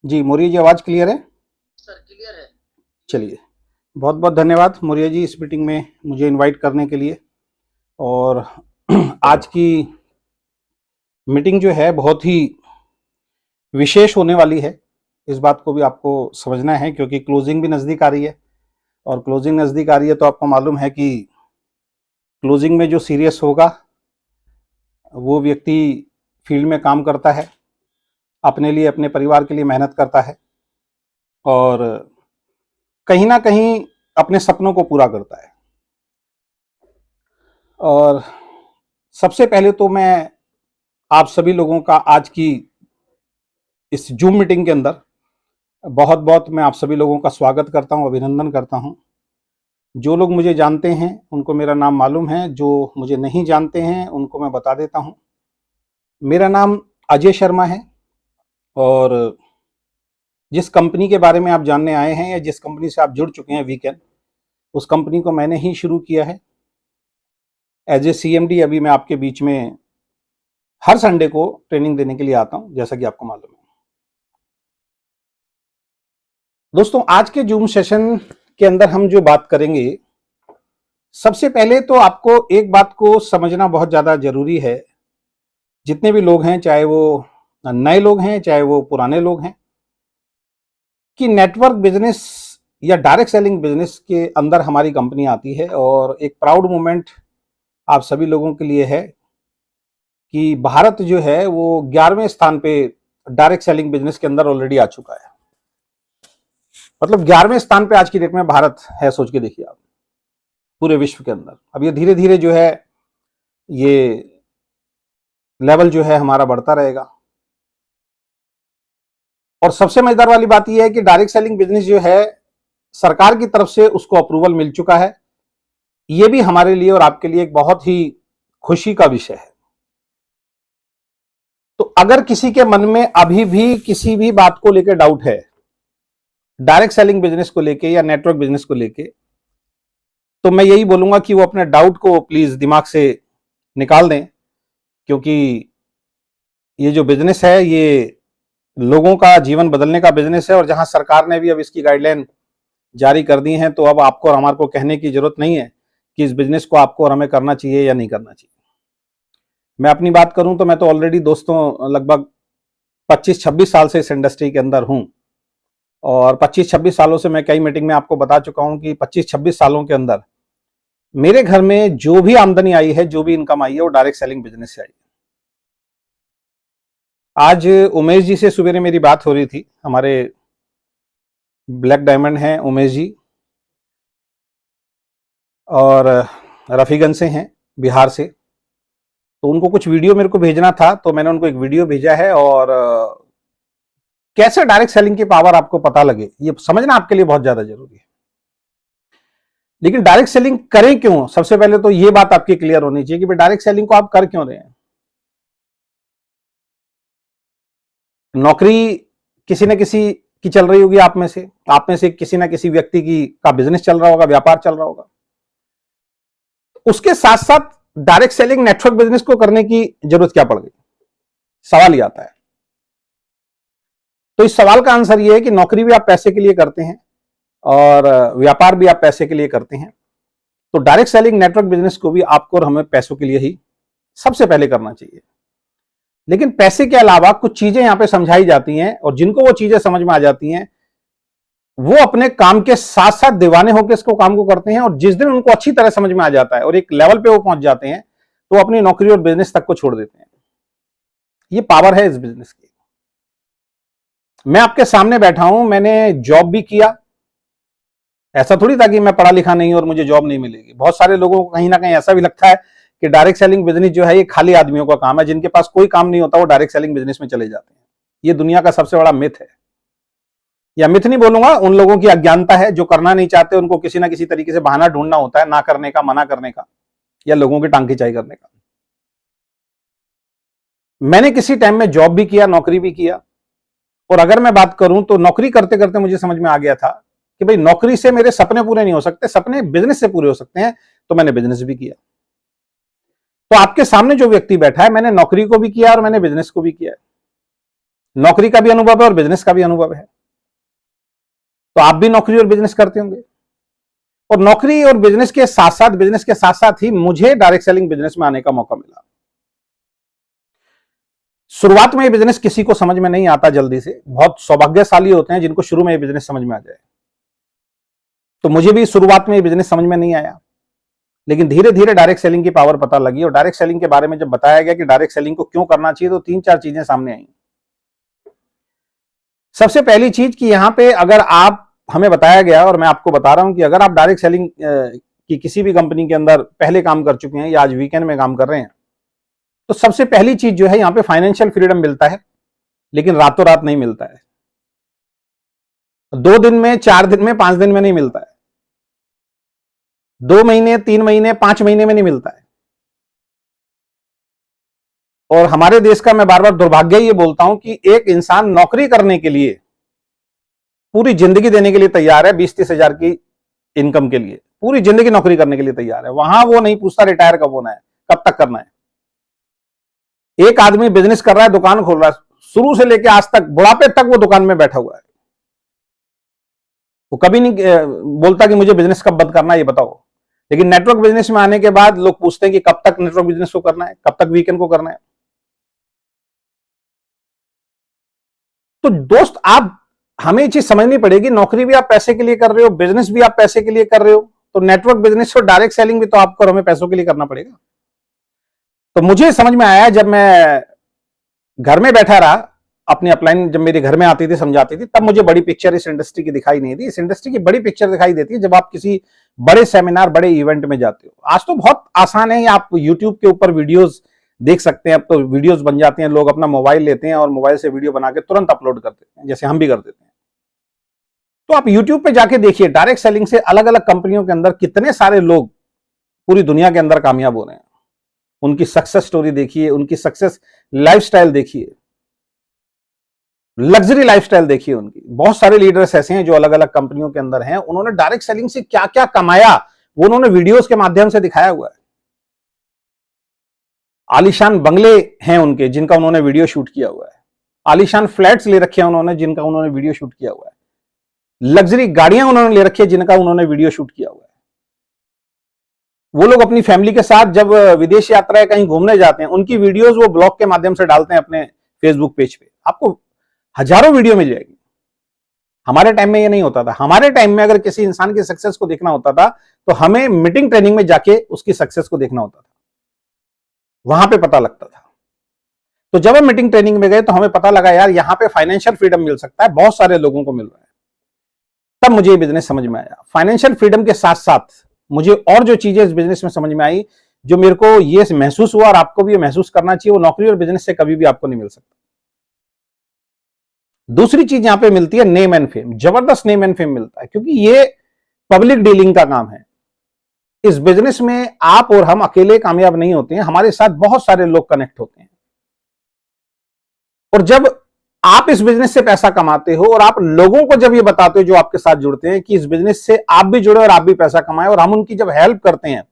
जी मौर्य जी, आवाज क्लियर है? Sir clear है। चलिए, बहुत बहुत धन्यवाद मौर्य जी इस मीटिंग में मुझे इनवाइट करने के लिए। और आज की मीटिंग जो है बहुत ही विशेष होने वाली है। इस बात को भी आपको समझना है क्योंकि क्लोजिंग भी नज़दीक आ रही है, और क्लोजिंग नज़दीक आ रही है तो आपको मालूम है कि क्लोजिंग में जो सीरियस होगा वो व्यक्ति फील्ड में काम करता है, अपने लिए अपने परिवार के लिए मेहनत करता है और कहीं ना कहीं अपने सपनों को पूरा करता है। और सबसे पहले तो मैं आप सभी लोगों का आज की इस जूम मीटिंग के अंदर बहुत बहुत मैं आप सभी लोगों का स्वागत करता हूं, अभिनंदन करता हूं। जो लोग मुझे जानते हैं उनको मेरा नाम मालूम है, जो मुझे नहीं जानते हैं उनको मैं बता देता हूं। मेरा नाम अजय शर्मा है और जिस कंपनी के बारे में आप जानने आए हैं या जिस कंपनी से आप जुड़ चुके हैं वीकेंड, उस कंपनी को मैंने ही शुरू किया है एज ए CMD। अभी मैं आपके बीच में हर संडे को ट्रेनिंग देने के लिए आता हूं, जैसा कि आपको मालूम है। दोस्तों, आज के जूम सेशन के अंदर हम जो बात करेंगे, सबसे पहले तो आपको एक बात को समझना बहुत ज्यादा जरूरी है। जितने भी लोग हैं, चाहे वो नए लोग हैं चाहे वो पुराने लोग हैं, कि नेटवर्क बिजनेस या डायरेक्ट सेलिंग बिजनेस के अंदर हमारी कंपनी आती है। और एक प्राउड मोमेंट आप सभी लोगों के लिए है कि भारत जो है वो 11वें स्थान पे डायरेक्ट सेलिंग बिजनेस के अंदर ऑलरेडी आ चुका है। मतलब 11वें स्थान पे आज की डेट में भारत है, सोच के देखिए आप, पूरे विश्व के अंदर। अब ये धीरे धीरे जो है ये लेवल जो है हमारा बढ़ता रहेगा। और सबसे मजेदार वाली बात यह है कि डायरेक्ट सेलिंग बिजनेस जो है सरकार की तरफ से उसको अप्रूवल मिल चुका है। ये भी हमारे लिए और आपके लिए एक बहुत ही खुशी का विषय है। तो अगर किसी के मन में अभी भी किसी भी बात को लेकर डाउट है, डायरेक्ट सेलिंग बिजनेस को लेके या नेटवर्क बिजनेस को लेके, तो मैं यही बोलूंगा कि वो अपने डाउट को प्लीज दिमाग से निकाल दें, क्योंकि ये जो बिजनेस है ये लोगों का जीवन बदलने का बिजनेस है। और जहां सरकार ने भी अब इसकी गाइडलाइन जारी कर दी है, तो अब आपको और हमारे को कहने की जरूरत नहीं है कि इस बिजनेस को आपको और हमें करना चाहिए या नहीं करना चाहिए। मैं अपनी बात करूं तो मैं तो ऑलरेडी दोस्तों लगभग 25-26 साल से इस इंडस्ट्री के अंदर हूं। और 25-26 सालों से मैं कई मीटिंग में आपको बता चुका हूं कि 25-26 सालों के अंदर मेरे घर में जो भी आमदनी आई है, जो भी इनकम आई है, वो डायरेक्ट सेलिंग बिजनेस से आई है। आज उमेश जी से सुबह मेरी बात हो रही थी, हमारे ब्लैक डायमंड हैं उमेश जी, और रफीगंज से हैं, बिहार से। तो उनको कुछ वीडियो मेरे को भेजना था, तो मैंने उनको एक वीडियो भेजा है। और कैसे डायरेक्ट सेलिंग की पावर आपको पता लगे, ये समझना आपके लिए बहुत ज्यादा जरूरी है। लेकिन डायरेक्ट सेलिंग करें क्यों, सबसे पहले तो ये बात आपकी क्लियर होनी चाहिए कि भाई डायरेक्ट सेलिंग को आप कर क्यों रहे हैं। नौकरी किसी न किसी की चल रही होगी, आप में से किसी ना किसी व्यक्ति की का बिजनेस चल रहा होगा, व्यापार चल रहा होगा। उसके साथ साथ डायरेक्ट सेलिंग नेटवर्क बिजनेस को करने की जरूरत क्या पड़ गई, सवाल ये आता है। तो इस सवाल का आंसर ये है कि नौकरी भी आप पैसे के लिए करते हैं और व्यापार भी आप पैसे के लिए करते हैं। तो डायरेक्ट सेलिंग नेटवर्क बिजनेस को भी आपको और हमें पैसों के लिए ही सबसे पहले करना चाहिए। लेकिन पैसे के अलावा कुछ चीजें यहां पे समझाई जाती हैं, और जिनको वो चीजें समझ में आ जाती हैं वो अपने काम के साथ साथ दीवाने होकर इसको काम को करते हैं। और जिस दिन उनको अच्छी तरह समझ में आ जाता है और एक लेवल पे वो पहुंच जाते हैं, तो अपनी नौकरी और बिजनेस तक को छोड़ देते हैं। ये पावर है इस बिजनेस की। मैं आपके सामने बैठा हूं, मैंने जॉब भी किया। ऐसा थोड़ी था कि मैं पढ़ा लिखा नहीं और मुझे जॉब नहीं मिलेगी। बहुत सारे लोगों को कहीं ना कहीं ऐसा भी लगता है कि डायरेक्ट सेलिंग बिजनेस जो है ये खाली आदमियों का काम है, जिनके पास कोई काम नहीं होता वो डायरेक्ट सेलिंग बिजनेस में चले जाते हैं। ये दुनिया का सबसे बड़ा मिथ है, या मिथ नहीं बोलूंगा, उन लोगों की अज्ञानता है जो करना नहीं चाहते। उनको किसी ना किसी तरीके से बहाना ढूंढना होता है, ना करने का, मना करने का, या लोगों की टांग खिंचाई करने का। मैंने किसी टाइम में जॉब भी किया, नौकरी भी किया। और अगर मैं बात करूं तो नौकरी करते करते मुझे समझ में आ गया था कि भाई नौकरी से मेरे सपने पूरे नहीं हो सकते, सपने बिजनेस से पूरे हो सकते हैं। तो मैंने बिजनेस भी किया। तो आपके सामने जो व्यक्ति बैठा है, मैंने नौकरी को भी किया और मैंने बिजनेस को भी किया। नौकरी का भी अनुभव है और बिजनेस का भी अनुभव है। तो आप भी नौकरी और बिजनेस करते होंगे, और नौकरी और बिजनेस के साथ साथ, बिजनेस के साथ साथ ही मुझे डायरेक्ट सेलिंग बिजनेस में आने का मौका मिला। शुरुआत में ये बिजनेस किसी को समझ में नहीं आता जल्दी से, बहुत सौभाग्यशाली होते हैं जिनको शुरू में ये बिजनेस समझ में आ जाए। तो मुझे भी शुरुआत में ये बिजनेस समझ में नहीं आया, लेकिन धीरे धीरे डायरेक्ट सेलिंग की पावर पता लगी, और डायरेक्ट सेलिंग के बारे में जब बताया गया कि डायरेक्ट सेलिंग को क्यों करना चाहिए, तो 3-4 चीजें सामने आई। सबसे पहली चीज कि यहां पे अगर आप, हमें बताया गया और मैं आपको बता रहा हूं कि अगर आप डायरेक्ट सेलिंग की किसी भी कंपनी के अंदर पहले काम कर चुके हैं या आज वीकेंड में काम कर रहे हैं, तो सबसे पहली चीज जो है यहां पे फाइनेंशियल फ्रीडम मिलता है, लेकिन रातों रात नहीं मिलता है। 2 दिन में, 4 दिन में, 5 दिन में नहीं मिलता है। 2 महीने, 3 महीने, 5 महीने में नहीं मिलता है। और हमारे देश का मैं बार बार दुर्भाग्य ये बोलता हूं कि एक इंसान नौकरी करने के लिए पूरी जिंदगी देने के लिए तैयार है, 20-30 हजार की इनकम के लिए पूरी जिंदगी नौकरी करने के लिए तैयार है। वहां वो नहीं पूछता रिटायर कब होना है, कब तक करना है। एक आदमी बिजनेस कर रहा है, दुकान खोल रहा है, शुरू से लेकर आज तक, बुढ़ापे तक वो दुकान में बैठा हुआ है। वो कभी नहीं बोलता कि मुझे बिजनेस कब बंद करना है ये बताओ। लेकिन नेटवर्क बिजनेस में आने के बाद लोग पूछते हैं कि कब तक नेटवर्क बिजनेस को करना है, कब तक वीकेंड को करना है। तो दोस्त, आप, हमें ये चीज समझनी पड़ेगी, नौकरी भी आप पैसे के लिए कर रहे हो, बिजनेस भी आप पैसे के लिए कर रहे हो, तो नेटवर्क बिजनेस और डायरेक्ट सेलिंग भी तो आपको और हमें पैसों के लिए करना पड़ेगा। तो मुझे समझ में आया जब मैं घर में बैठा रहा, अपनी अपलाइन जब मेरे घर में आती थी, समझाती थी, तब मुझे बड़ी पिक्चर इस इंडस्ट्री की दिखाई नहीं दी। इस इंडस्ट्री की बड़ी पिक्चर दिखाई देती है जब आप किसी बड़े सेमिनार, बड़े इवेंट में जाते हो। आज तो बहुत आसान है, आप यूट्यूब के ऊपर वीडियोस देख सकते हैं। अब तो वीडियोस बन जाते हैं, लोग अपना मोबाइल लेते हैं और मोबाइल से वीडियो बना के तुरंत अपलोड कर देते हैं, जैसे हम भी कर देते हैं। तो आप यूट्यूब पे जाके देखिए, डायरेक्ट सेलिंग से अलग अलग कंपनियों के अंदर कितने सारे लोग पूरी दुनिया के अंदर कामयाब हो रहे हैं। उनकी सक्सेस स्टोरी देखिए, उनकी सक्सेस लाइफस्टाइल देखिए, लग्जरी लाइफस्टाइल देखिए उनकी। बहुत सारे लीडर्स ऐसे हैं जो अलग अलग कंपनियों के अंदर हैं, उन्होंने डायरेक्ट सेलिंग से क्या क्या कमाया वो उन्होंने वीडियोस के माध्यम से दिखाया हुआ है। आलीशान बंगले हैं उनके जिनका उन्होंने वीडियो शूट किया हुआ है, आलीशान फ्लैट्स ले रखे हैं उन्होंने जिनका उन्होंने वीडियो शूट किया हुआ है, लग्जरी गाड़ियां उन्होंने ले रखी है जिनका उन्होंने वीडियो शूट किया हुआ है। वो लोग अपनी फैमिली के साथ जब विदेश यात्रा कहीं घूमने जाते हैं, उनकी वीडियोस वो ब्लॉग के माध्यम से डालते हैं अपने फेसबुक पेज पे। आपको हजारों वीडियो मिल जाएगी। हमारे टाइम में ये नहीं होता था। हमारे टाइम में अगर किसी इंसान की सक्सेस को देखना होता था तो हमें मीटिंग ट्रेनिंग में जाके उसकी सक्सेस को देखना होता था, वहां पे पता लगता था। तो जब हम मीटिंग ट्रेनिंग में गए तो हमें पता लगा यार यहां पे फाइनेंशियल फ्रीडम मिल सकता है, बहुत सारे लोगों को मिल रहा है। तब मुझे ये बिजनेस समझ में आया। फाइनेंशियल फ्रीडम के साथ साथ मुझे और जो चीजें इस बिजनेस में समझ में आई, जो मेरे को ये महसूस हुआ और आपको भी ये महसूस करना चाहिए, वो नौकरी और बिजनेस से कभी भी आपको नहीं मिल सकता। दूसरी चीज यहां पे मिलती है नेम एंड फेम। जबरदस्त नेम एंड फेम मिलता है, क्योंकि ये पब्लिक डीलिंग का काम है। इस बिजनेस में आप और हम अकेले कामयाब नहीं होते हैं, हमारे साथ बहुत सारे लोग कनेक्ट होते हैं। और जब आप इस बिजनेस से पैसा कमाते हो और आप लोगों को जब ये बताते हो जो आपके साथ जुड़ते हैं कि इस बिजनेस से आप भी जुड़े और आप भी पैसा कमाए, और हम उनकी जब हेल्प करते हैं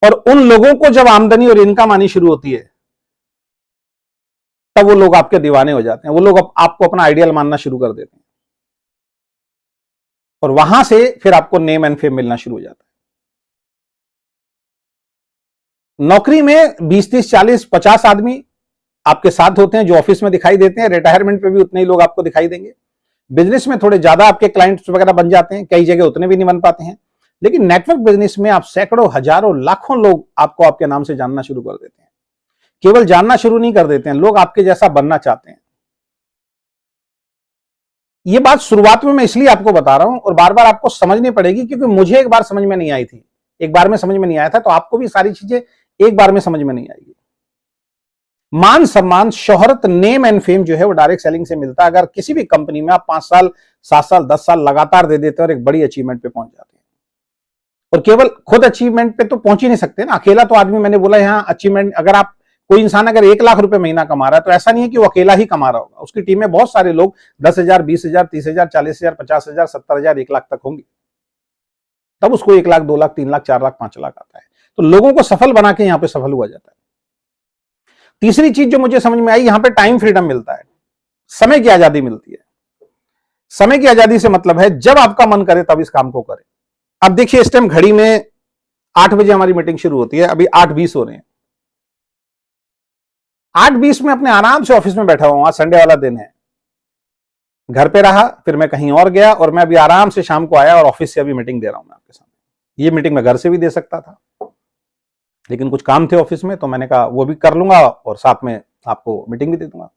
और उन लोगों को जब आमदनी और इनकम आनी शुरू होती है, तब वो लोग आपके दीवाने हो जाते हैं। वो लोग आपको अपना आइडियल मानना शुरू कर देते हैं, और वहां से फिर आपको नेम एंड फेम मिलना शुरू हो जाता है। नौकरी में 20, 30, 40, 50 आदमी आपके साथ होते हैं जो ऑफिस में दिखाई देते हैं। रिटायरमेंट पे भी उतने ही लोग आपको दिखाई देंगे। बिजनेस में थोड़े ज्यादा आपके क्लाइंट्स वगैरह बन जाते हैं, कई जगह उतने भी नहीं बन पाते हैं। लेकिन नेटवर्क बिजनेस में आप सैकड़ों, हजारों, लाखों लोग आपको आपके नाम से जानना शुरू कर देते हैं। केवल जानना शुरू नहीं कर देते हैं, लोग आपके जैसा बनना चाहते हैं। ये बात शुरुआत में मैं इसलिए आपको बता रहा हूं और बार बार आपको समझनी पड़ेगी, क्योंकि मुझे एक बार समझ में नहीं आई थी, एक बार में समझ में नहीं आया था, तो आपको भी सारी चीजें एक बार में समझ में नहीं आएगी। मान सम्मान, शोहरत, नेम एंड फेम जो है वो डायरेक्ट सेलिंग से मिलता है। अगर किसी भी कंपनी में आप 5 साल, 7 साल, 10 साल लगातार दे देते हैं और एक बड़ी अचीवमेंट पे पहुंच जाते हैं। और केवल खुद अचीवमेंट पे तो पहुंच ही नहीं सकते ना, अकेला तो आदमी, मैंने बोला यहां अचीवमेंट, अगर आप, कोई इंसान अगर 1 लाख रुपए महीना कमा रहा है तो ऐसा नहीं है कि वो अकेला ही कमा रहा होगा, उसकी टीम में बहुत सारे लोग 10,000, 20,000, 30,000, 40,000, 50,000, 70,000, 1 लाख तक होंगे, तब उसको 1 लाख, 2 लाख, 3 लाख, 4 लाख, 5 लाख आता है। तो लोगों को सफल बना के यहां पे सफल हुआ जाता है। तीसरी चीज जो मुझे समझ में आई, यहां पे टाइम फ्रीडम मिलता है। समय की आजादी मिलती है। समय की आजादी से मतलब है जब आपका मन करे तब इस काम को करें। अब देखिए इस टाइम घड़ी में 8 बजे हमारी मीटिंग शुरू होती है, अभी 8:20 हो रहे हैं। 8:20 में अपने आराम से ऑफिस में बैठा हुआ, संडे वाला दिन है, घर पे रहा, फिर मैं कहीं और गया और मैं अभी आराम से शाम को आया और ऑफिस से अभी मीटिंग दे रहा हूं मैं आपके सामने। ये मीटिंग मैं घर से भी दे सकता था, लेकिन कुछ काम थे ऑफिस में तो मैंने कहा वो भी कर लूंगा और साथ में आपको मीटिंग भी दे दूंगा।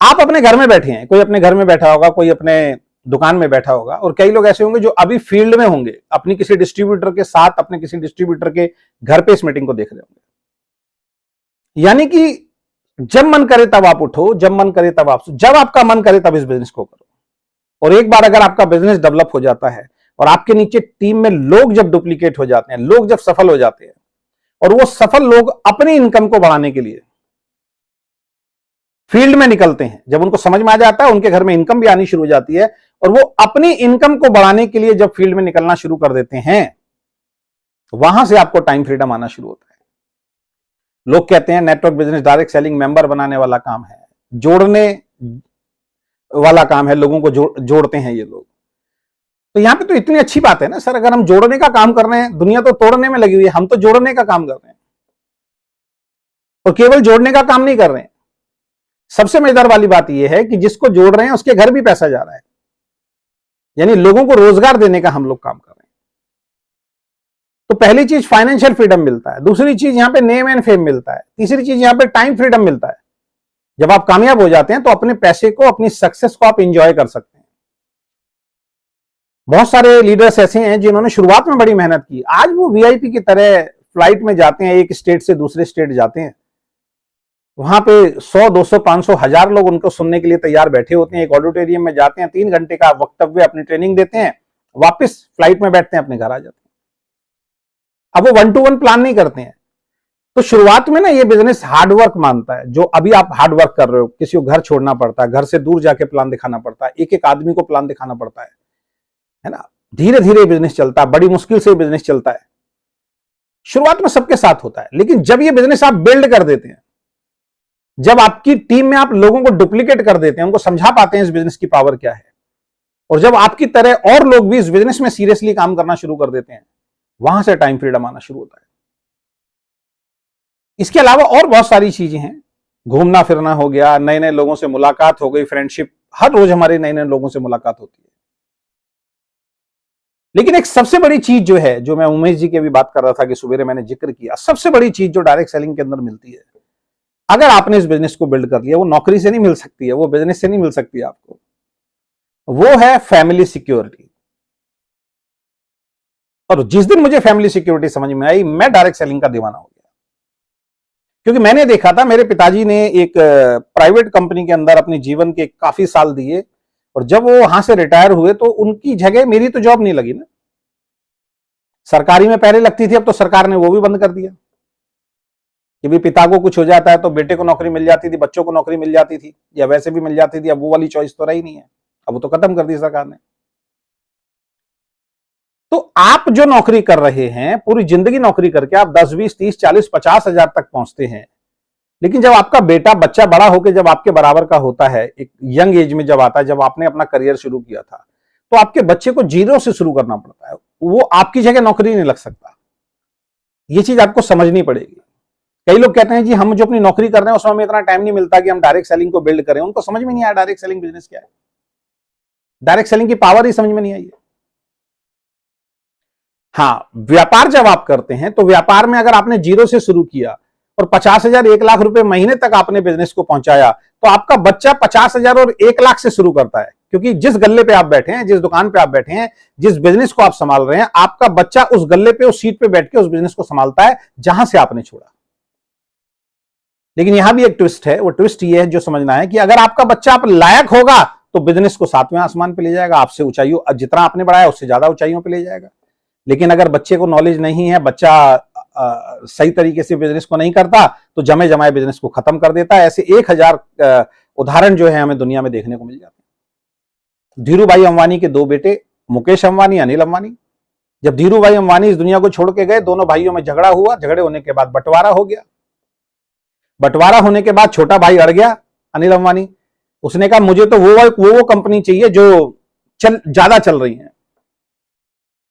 आप अपने घर में बैठे हैं, कोई अपने घर में बैठा होगा, कोई अपने दुकान में बैठा होगा, और कई लोग ऐसे होंगे जो अभी फील्ड में होंगे, अपनी किसी डिस्ट्रीब्यूटर के साथ, अपने किसी डिस्ट्रीब्यूटर के घर पे इस मीटिंग को देख रहे होंगे। यानी कि जब मन करे तब आप उठो, जब मन करे तब आप, जब आपका मन करे तब इस बिजनेस को करो। और एक बार अगर आपका बिजनेस डेवलप हो जाता है और आपके नीचे टीम में लोग जब डुप्लीकेट हो जाते हैं, लोग जब सफल हो जाते हैं, और वो सफल लोग अपनी इनकम को बढ़ाने के लिए फील्ड में निकलते हैं, जब उनको समझ में आ जाता है, उनके घर में इनकम भी आनी शुरू हो जाती है, और वो अपनी इनकम को बढ़ाने के लिए जब फील्ड में निकलना शुरू कर देते हैं, वहां से आपको टाइम फ्रीडम आना शुरू होता है। लोग कहते हैं network business direct selling member बनाने वाला काम है, जोड़ने वाला काम है, लोगों को जोड़ते हैं ये लोग। तो यहां पे तो इतनी अच्छी बात है ना सर, अगर हम जोड़ने का काम कर रहे हैं, दुनिया तो तोड़ने में लगी हुई है, हम तो जोड़ने का काम कर रहे हैं, और केवल जोड़ने का काम नहीं कर रहे हैं। सबसे मजेदार वाली बात यह है कि जिसको जोड़ रहे हैं उसके घर भी पैसा जा रहा है, यानी लोगों को रोजगार देने का हम लोग काम कर रहे हैं। तो पहली चीज फाइनेंशियल फ्रीडम मिलता है, दूसरी चीज यहां पे नेम एंड फेम मिलता है, तीसरी चीज यहां पे टाइम फ्रीडम मिलता है। जब आप कामयाब हो जाते हैं तो अपने पैसे को, अपनी सक्सेस को आप इंजॉय कर सकते हैं। बहुत सारे लीडर्स ऐसे हैं जिन्होंने शुरुआत में बड़ी मेहनत की, आज वो वीआईपी की तरह फ्लाइट में जाते हैं, एक स्टेट से दूसरे स्टेट जाते हैं, वहां पे 100, 200, 500, 1000 लोग उनको सुनने के लिए तैयार बैठे होते हैं, एक ऑडिटोरियम में जाते हैं, 3 घंटे का वक्तव्य, अपनी ट्रेनिंग देते हैं, वापस फ्लाइट में बैठते हैं, अपने घर आ जाते हैं। अब वो 1 to 1 प्लान नहीं करते हैं। तो शुरुआत में ना ये बिजनेस हार्डवर्क मानता है, जो अभी आप हार्डवर्क कर रहे हो, किसी को घर छोड़ना पड़ता है, घर से दूर जाके प्लान दिखाना पड़ता है, एक एक आदमी को प्लान दिखाना पड़ता है ना। धीरे धीरे बिजनेस चलता है, बड़ी मुश्किल से बिजनेस चलता है। शुरुआत में सबके साथ होता है, लेकिन जब ये बिजनेस आप बिल्ड कर देते हैं, जब आपकी टीम में आप लोगों को डुप्लीकेट कर देते हैं, उनको समझा पाते हैं इस बिजनेस की पावर क्या है, और जब आपकी तरह और लोग भी इस बिजनेस में सीरियसली काम करना शुरू कर देते हैं, वहां से टाइम फ्रीडम आना शुरू होता है। इसके अलावा और बहुत सारी चीजें हैं, घूमना फिरना हो गया, नए नए लोगों से मुलाकात हो गई, फ्रेंडशिप, हर रोज हमारे नए नए लोगों से मुलाकात होती है। लेकिन एक सबसे बड़ी चीज जो है, जो मैं उमेश जी की भी बात कर रहा था कि सुबह मैंने जिक्र किया, सबसे बड़ी चीज जो डायरेक्ट सेलिंग के अंदर मिलती है, अगर आपने इस बिजनेस को बिल्ड कर लिया, वो नौकरी से नहीं मिल सकती है, वो बिजनेस से नहीं मिल सकती है आपको, वो है फैमिली सिक्योरिटी। और जिस दिन मुझे फैमिली सिक्योरिटी समझ में आई, मैं डायरेक्ट सेलिंग का दीवाना हो गया। क्योंकि मैंने देखा था, मेरे पिताजी ने एक प्राइवेट कंपनी के अंदर अपने जीवन के काफी साल दिए, और जब वो वहां से रिटायर हुए तो उनकी जगह मेरी तो जॉब नहीं लगी ना। सरकारी में पहले लगती थी, अब तो सरकार ने वो भी बंद कर दिया कि भी पिता को कुछ हो जाता है तो बेटे को नौकरी मिल जाती थी, बच्चों को नौकरी मिल जाती थी, या वैसे भी मिल जाती थी। अब वो वाली चॉइस तो रही नहीं है, अब वो तो खत्म कर दी सरकार ने। तो आप जो नौकरी कर रहे हैं, पूरी जिंदगी नौकरी करके आप 10, 20, 30, 40, 50 हजार तक पहुंचते हैं, लेकिन जब आपका बेटा, बच्चा बड़ा होकर जब आपके बराबर का होता है, एक यंग एज में जब आता है, जब आपने अपना करियर शुरू किया था, तो आपके बच्चे को 0 से शुरू करना पड़ता है, वो आपकी जगह नौकरी नहीं लग सकता। ये चीज आपको समझनी पड़ेगी। कई लोग कहते हैं जी हम जो अपनी नौकरी कर रहे हैं उसमें हमें इतना टाइम नहीं मिलता कि हम डायरेक्ट सेलिंग को बिल्ड करें। उनको समझ में नहीं आया डायरेक्ट सेलिंग बिजनेस क्या है, डायरेक्ट सेलिंग की पावर ही समझ में नहीं आई है। हाँ, व्यापार जब आप करते हैं तो व्यापार में अगर आपने 0 से शुरू किया और 50,000, 1 लाख रुपए महीने तक आपने बिजनेस को पहुंचाया, तो आपका बच्चा 50,000 और 1 लाख से शुरू करता है। क्योंकि जिस गल्ले पे आप बैठे हैं, जिस दुकान पे आप बैठे हैं, जिस बिजनेस को आप संभाल रहे हैं, आपका बच्चा उस गल्ले पे, उस सीट पे बैठ के उस बिजनेस को संभालता है जहां से आपने छोड़ा। लेकिन यहां भी एक ट्विस्ट है, वो ट्विस्ट ये है जो समझना है कि अगर आपका बच्चा आप लायक होगा तो बिजनेस को 7वें आसमान पे ले जाएगा, आपसे ऊंचाइयों, जितना आपने बढ़ाया उससे ज्यादा ऊंचाइयों पे ले जाएगा। लेकिन अगर बच्चे को नॉलेज नहीं है, बच्चा सही तरीके से बिजनेस को नहीं करता, तो जमे जमाए बिजनेस को खत्म कर देता है। ऐसे 1000 उदाहरण जो है हमें दुनिया में देखने को मिल जाते हैं। धीरू भाई अंबानी के 2 बेटे, मुकेश अंबानी, अनिल अंबानी। जब धीरू भाई अंबानी इस दुनिया को छोड़ के गए, दोनों भाइयों में झगड़ा हुआ, झगड़े होने के बाद बंटवारा हो गया। बंटवारा होने के बाद छोटा भाई अड़ गया, अनिल अंबानी, उसने कहा मुझे तो वो कंपनी चाहिए जो ज्यादा चल रही है।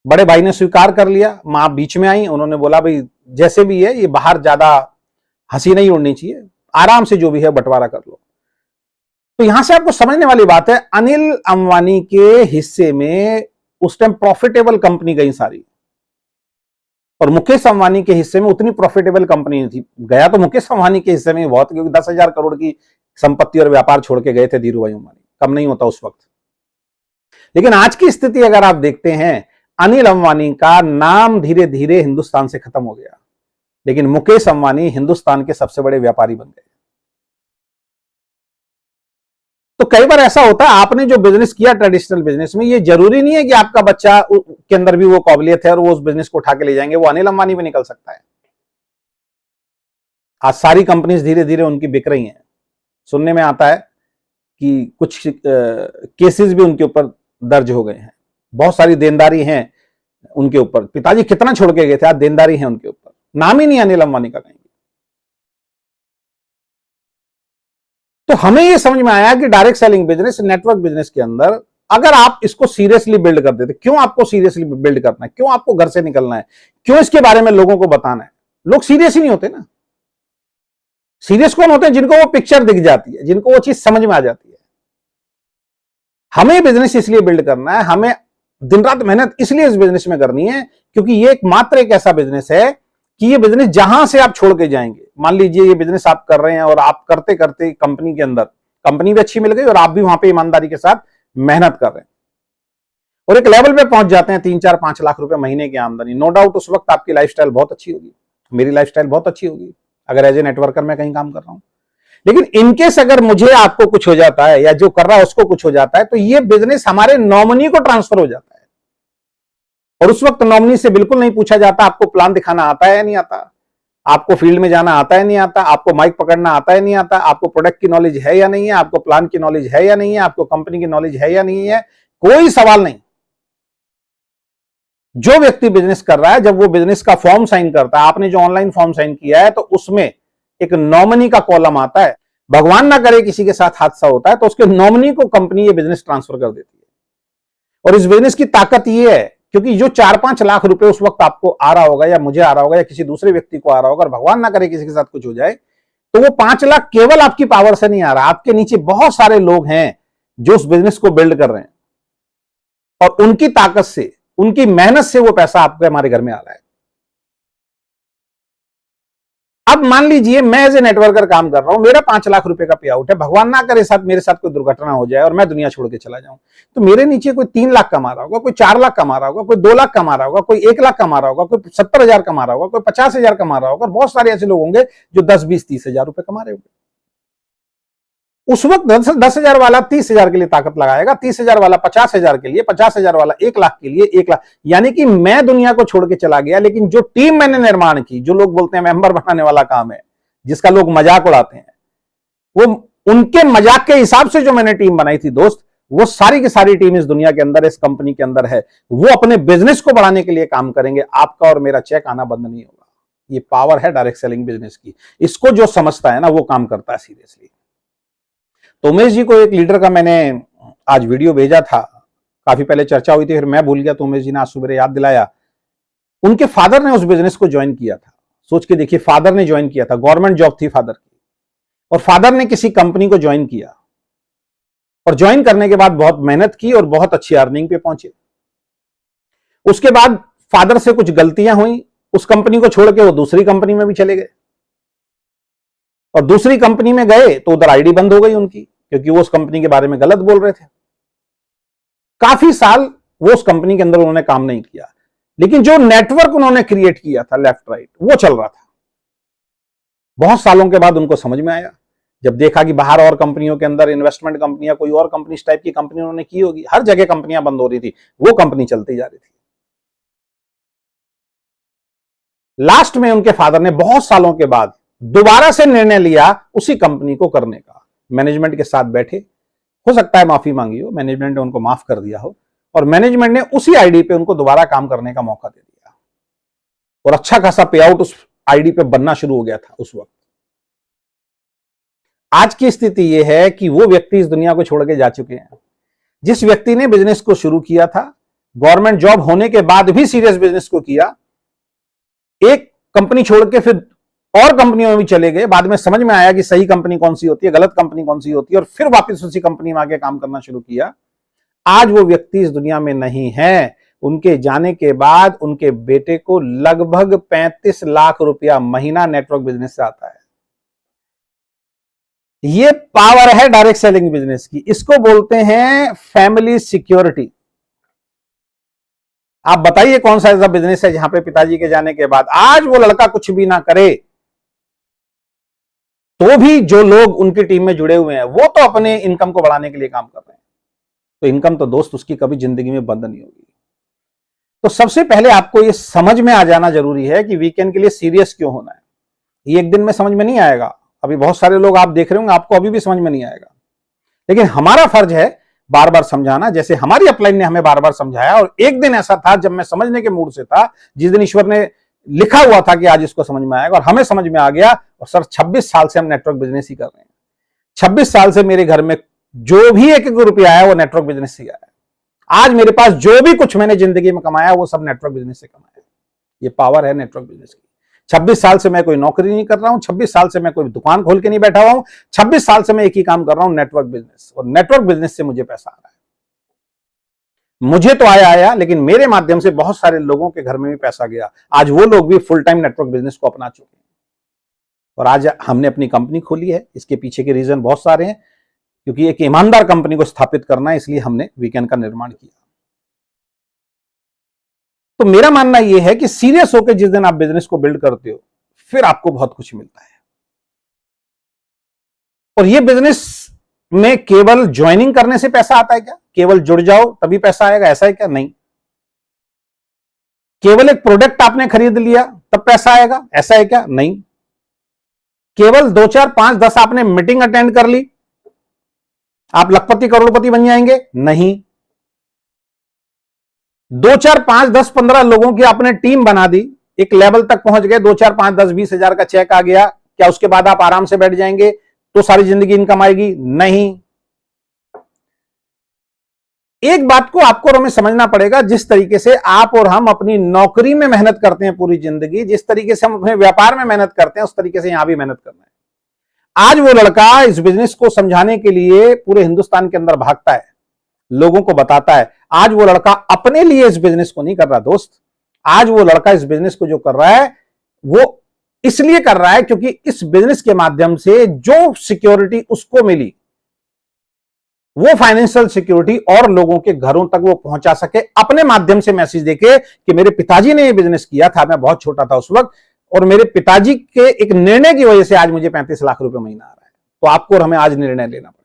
बड़े भाई ने स्वीकार कर लिया, मां बीच में आई, उन्होंने बोला भाई जैसे भी है ये बाहर ज्यादा हंसी नहीं उड़नी चाहिए, आराम से जो भी है बंटवारा कर लो। तो यहां से आपको समझने वाली बात है, अनिल अंबानी के हिस्से में उस टाइम प्रॉफिटेबल कंपनी गई सारी, और मुकेश अंबानी के हिस्से में उतनी प्रॉफिटेबल कंपनी नहीं थी। गया तो मुकेश अंबानी के हिस्से में बहुत, क्योंकि 10,000 करोड़ की संपत्ति और व्यापार छोड़ के गए थे धीरू भाई अंबानी, कम नहीं होता उस वक्त। लेकिन आज की स्थिति अगर आप देखते हैं, अनिल अंबानी का नाम धीरे धीरे हिंदुस्तान से खत्म हो गया, लेकिन मुकेश अंबानी हिंदुस्तान के सबसे बड़े व्यापारी बन गए। तो कई बार ऐसा होता है, आपने जो बिजनेस किया ट्रेडिशनल बिजनेस में, ये जरूरी नहीं है कि आपका बच्चा के अंदर भी वो काबिलियत है और वो उस बिजनेस को उठा के ले जाएंगे, वो अनिल अंबानी भी निकल सकता है। आज सारी कंपनीज धीरे धीरे उनकी बिक रही हैं। सुनने में आता है कि कुछ केसेस भी उनके ऊपर दर्ज हो गए हैं, बहुत सारी देनदारी हैं उनके ऊपर। पिताजी कितना छोड़ के गए थे, आज देनदारी है उनके ऊपर, नाम ही नहीं अनिल अंबानी का कहीं। तो हमें यह समझ में आया कि direct selling business, network business के अंदर अगर आप इसको सीरियसली बिल्ड कर देते, क्यों आपको सीरियसली बिल्ड करना है, क्यों आपको घर से निकलना है, क्यों इसके बारे में लोगों को बताना है? लोग सीरियस ही नहीं होते ना। सीरियस कौन होते हैं? जिनको वो पिक्चर दिख जाती है, जिनको वो चीज समझ में आ जाती है। हमें बिजनेस इसलिए बिल्ड करना है, हमें दिन रात मेहनत इसलिए इस बिजनेस में करनी है क्योंकि ये एकमात्र एक ऐसा बिजनेस है कि ये बिजनेस जहां से आप छोड़ के जाएंगे, मान लीजिए ये बिजनेस आप कर रहे हैं और आप करते करते कंपनी के अंदर कंपनी भी अच्छी मिल गई और आप भी वहां पे ईमानदारी के साथ मेहनत कर रहे हैं और एक लेवल पे पहुंच जाते हैं 3-4-5 लाख रुपए महीने की आमदनी, नो डाउट उस वक्त आपकी लाइफस्टाइल बहुत अच्छी होगी, मेरी लाइफस्टाइल बहुत अच्छी होगी अगर एज ए नेटवर्कर मैं कहीं काम कर रहा हूं। लेकिन इनकेस अगर मुझे आपको कुछ हो जाता है या जो कर रहा है उसको कुछ हो जाता है, तो ये बिजनेस हमारे नॉमिनी को ट्रांसफर हो जाता है और उस वक्त नॉमिनी से बिल्कुल नहीं पूछा जाता आपको प्लान दिखाना आता है या नहीं आता, आपको फील्ड में जाना आता है नहीं आता, आपको माइक पकड़ना आता है नहीं आता, आपको प्रोडक्ट की नॉलेज है या नहीं है, आपको प्लान की नॉलेज है या नहीं है, आपको कंपनी की नॉलेज है या नहीं है, कोई सवाल नहीं। जो व्यक्ति बिजनेस कर रहा है, जब वो बिजनेस का फॉर्म साइन करता है, आपने जो ऑनलाइन फॉर्म साइन किया है, तो उसमें एक नॉमिनी का कॉलम आता है। भगवान ना करे किसी के साथ हादसा होता है तो उसके नॉमिनी को कंपनी ये बिजनेस ट्रांसफर कर देती है। और इस बिजनेस की ताकत ये है क्योंकि जो 4-5 लाख रुपए उस वक्त आपको आ रहा होगा या मुझे आ रहा होगा या किसी दूसरे व्यक्ति को आ रहा होगा, और भगवान ना करे किसी के साथ कुछ हो जाए, तो वो 5 लाख केवल आपकी पावर से नहीं आ रहा, आपके नीचे बहुत सारे लोग हैं जो उस बिजनेस को बिल्ड कर रहे हैं और उनकी ताकत से, उनकी मेहनत से वो पैसा आपके हमारे घर में आ रहा है। अब मान लीजिए मैं एज ए नेटवर्कर काम कर रहा हूं, मेरा 5 लाख रुपए का पे आउट है, भगवान ना करे मेरे साथ कोई दुर्घटना हो जाए और मैं दुनिया छोड़ के चला जाऊं, तो मेरे नीचे कोई 3 लाख कमा रहा होगा, कोई 4 लाख कमा रहा होगा, कोई 2 लाख कमा रहा होगा, कोई 1 लाख कमा रहा होगा, कोई 70,000 कमा रहा होगा, कोई 50,000 कमा रहा होगा, और बहुत सारे ऐसे लोग होंगे जो 10-20-30,000 रुपए कमा रहे होंगे। उस वक्त 10,000 वाला 30,000 के लिए ताकत लगाएगा, 30,000 वाला 50,000 के लिए, 50,000 वाला 1 लाख के लिए, 1 लाख, यानी कि मैं दुनिया को छोड़ के चला गया, लेकिन जो टीम मैंने निर्माण की, जो लोग बोलते हैं मेंबर बनाने वाला काम है, जिसका लोग मजाक उड़ाते हैं, वो उनके मजाक के हिसाब से जो मैंने टीम बनाई थी दोस्त, वो सारी की सारी टीम इस दुनिया के अंदर, इस कंपनी के अंदर है। वो अपने बिजनेस को बढ़ाने के लिए काम करेंगे, आपका और मेरा चेक आना बंद नहीं होगा। ये पावर है डायरेक्ट सेलिंग बिजनेस की, इसको जो समझता है ना वो काम करता है सीरियसली। तो उमेश जी को एक लीडर का मैंने आज वीडियो भेजा था, काफी पहले चर्चा हुई थी, फिर मैं भूल गया, तो उमेश जी ने आज सुबह याद दिलाया। उनके फादर ने उस बिजनेस को ज्वाइन किया था, सोच के देखिए, फादर ने ज्वाइन किया था, गवर्नमेंट जॉब थी फादर की, और फादर ने किसी कंपनी को ज्वाइन किया और ज्वाइन करने के बाद बहुत मेहनत की और बहुत अच्छी अर्निंग पे पहुंचे। उसके बाद फादर से कुछ गलतियां हुई, उस कंपनी को छोड़ के वो दूसरी कंपनी में भी चले गए, और दूसरी कंपनी में गए तो उधर आईडी बंद हो गई उनकी, क्योंकि वो उस कंपनी के बारे में गलत बोल रहे थे। काफी साल वो उस कंपनी के अंदर उन्होंने काम नहीं किया, लेकिन जो नेटवर्क उन्होंने क्रिएट किया था लेफ्ट राइट, वो चल रहा था। बहुत सालों के बाद उनको समझ में आया, जब देखा कि बाहर और कंपनियों के अंदर इन्वेस्टमेंट कंपनियां, कोई और कंपनी इस टाइप की कंपनी उन्होंने की होगी, हर जगह कंपनियां बंद हो रही थी, वो कंपनी चलती जा रही थी। लास्ट में उनके फादर ने बहुत सालों के बाद दोबारा से निर्णय लिया उसी कंपनी को करने का। मैनेजमेंट के साथ बैठे, हो सकता है माफी मांगी हो, मैनेजमेंट ने उनको माफ कर दिया हो, और मैनेजमेंट ने उसी आईडी पे उनको दोबारा काम करने का मौका दे दिया, और अच्छा खासा पे आउट उस आईडी पे बनना शुरू हो गया था उस वक्त। आज की स्थिति यह है कि वो व्यक्ति इस दुनिया को छोड़ के जा चुके हैं। जिस व्यक्ति ने बिजनेस को शुरू किया था, गवर्नमेंट जॉब होने के बाद भी सीरियस बिजनेस को किया, एक कंपनी छोड़ के फिर और कंपनियों में भी चले गए, बाद में समझ में आया कि सही कंपनी कौन सी होती है, गलत कंपनी कौन सी होती है, और फिर वापस उसी कंपनी में आके काम करना शुरू किया। आज वो व्यक्ति इस दुनिया में नहीं है। उनके जाने के बाद उनके बेटे को लगभग 35 लाख रुपया महीना नेटवर्क बिजनेस से आता है। ये पावर है डायरेक्ट सेलिंग बिजनेस की। इसको बोलते हैं फैमिली सिक्योरिटी। आप बताइए कौन सा ऐसा बिजनेस है जहां पे पिताजी के जाने के बाद आज वो लड़का कुछ भी ना करे तो भी जो लोग उनकी टीम में जुड़े हुए हैं वो तो अपने इनकम को बढ़ाने के लिए काम कर रहे हैं। तो इनकम तो दोस्त उसकी कभी जिंदगी में बंद नहीं होगी। तो सबसे पहले आपको ये समझ में आ जाना जरूरी है कि वीकेंड के लिए सीरियस क्यों होना है। ये एक दिन में समझ में नहीं आएगा। अभी बहुत सारे लोग आप देख रहे होंगे, आपको अभी भी समझ में नहीं आएगा, लेकिन हमारा फर्ज है बार बार समझाना, जैसे हमारी अपलाइन ने हमें बार बार समझाया। और एक दिन ऐसा था जब मैं समझने के मूड से था, जिस दिन ईश्वर ने लिखा हुआ था कि आज इसको समझ में आएगा, और हमें समझ में आ गया। और सर 26 साल से हम नेटवर्क बिजनेस ही कर रहे हैं। 26 साल से मेरे घर में जो भी एक रुपया आया वो नेटवर्क बिजनेस से आया है। आज मेरे पास जो भी कुछ मैंने जिंदगी में कमाया वो सब नेटवर्क बिजनेस से कमाया। ये पावर है नेटवर्क बिजनेस की। 26 साल से मैं कोई नौकरी नहीं कर रहा हूं, 26 साल से मैं कोई दुकान खोल के नहीं बैठा हुआ हूं, 26 साल से मैं एक ही काम कर रहा हूं, नेटवर्क बिजनेस। और नेटवर्क बिजनेस से मुझे पैसा आ रहा है। मुझे तो आया, लेकिन मेरे माध्यम से बहुत सारे लोगों के घर में भी पैसा गया। आज वो लोग भी फुल टाइम नेटवर्क बिजनेस को अपना चुके हैं और आज हमने अपनी कंपनी खोली है। इसके पीछे के रीजन बहुत सारे हैं, क्योंकि एक ईमानदार कंपनी को स्थापित करना है, इसलिए हमने वीकेंड का निर्माण किया। तो मेरा मानना यह है कि सीरियस होकर जिस दिन आप बिजनेस को बिल्ड करते हो फिर आपको बहुत कुछ मिलता है। और यह बिजनेस में केवल ज्वाइनिंग करने से पैसा आता है क्या? केवल जुड़ जाओ तभी पैसा आएगा, ऐसा है क्या? नहीं। केवल एक प्रोडक्ट आपने खरीद लिया तब पैसा आएगा, ऐसा है क्या? नहीं। केवल 2, 4, 5, 10 आपने मीटिंग अटेंड कर ली आप लखपति करोड़पति बन जाएंगे? नहीं। 2, 4, 5, 10, 15 लोगों की आपने टीम बना दी, एक लेवल तक पहुंच गए, 2, 4, 5, 10, 20 हजार का चेक आ गया, क्या उसके बाद आप आराम से बैठ जाएंगे तो सारी जिंदगी इनकम आएगी? नहीं। एक बात को आपको और हमें समझना पड़ेगा, जिस तरीके से आप और हम अपनी नौकरी में मेहनत करते हैं पूरी जिंदगी, जिस तरीके से हम अपने व्यापार में मेहनत करते हैं, उस तरीके से यहां भी मेहनत करना है। आज वो लड़का इस बिजनेस को समझाने के लिए पूरे हिंदुस्तान के अंदर भागता है, लोगों को बताता है। आज वो लड़का अपने लिए इस बिजनेस को नहीं कर रहा दोस्त। आज वो लड़का इस बिजनेस को जो कर रहा है वो इसलिए कर रहा है क्योंकि इस बिजनेस के माध्यम से जो सिक्योरिटी उसको मिली, वो फाइनेंशियल सिक्योरिटी और लोगों के घरों तक वो पहुंचा सके, अपने माध्यम से मैसेज देके कि मेरे पिताजी ने ये बिजनेस किया था, मैं बहुत छोटा था उस वक्त, और मेरे पिताजी के एक निर्णय की वजह से आज मुझे 35 लाख रुपए महीना आ रहा है। तो आपको और हमें आज निर्णय लेना पड़ेगा।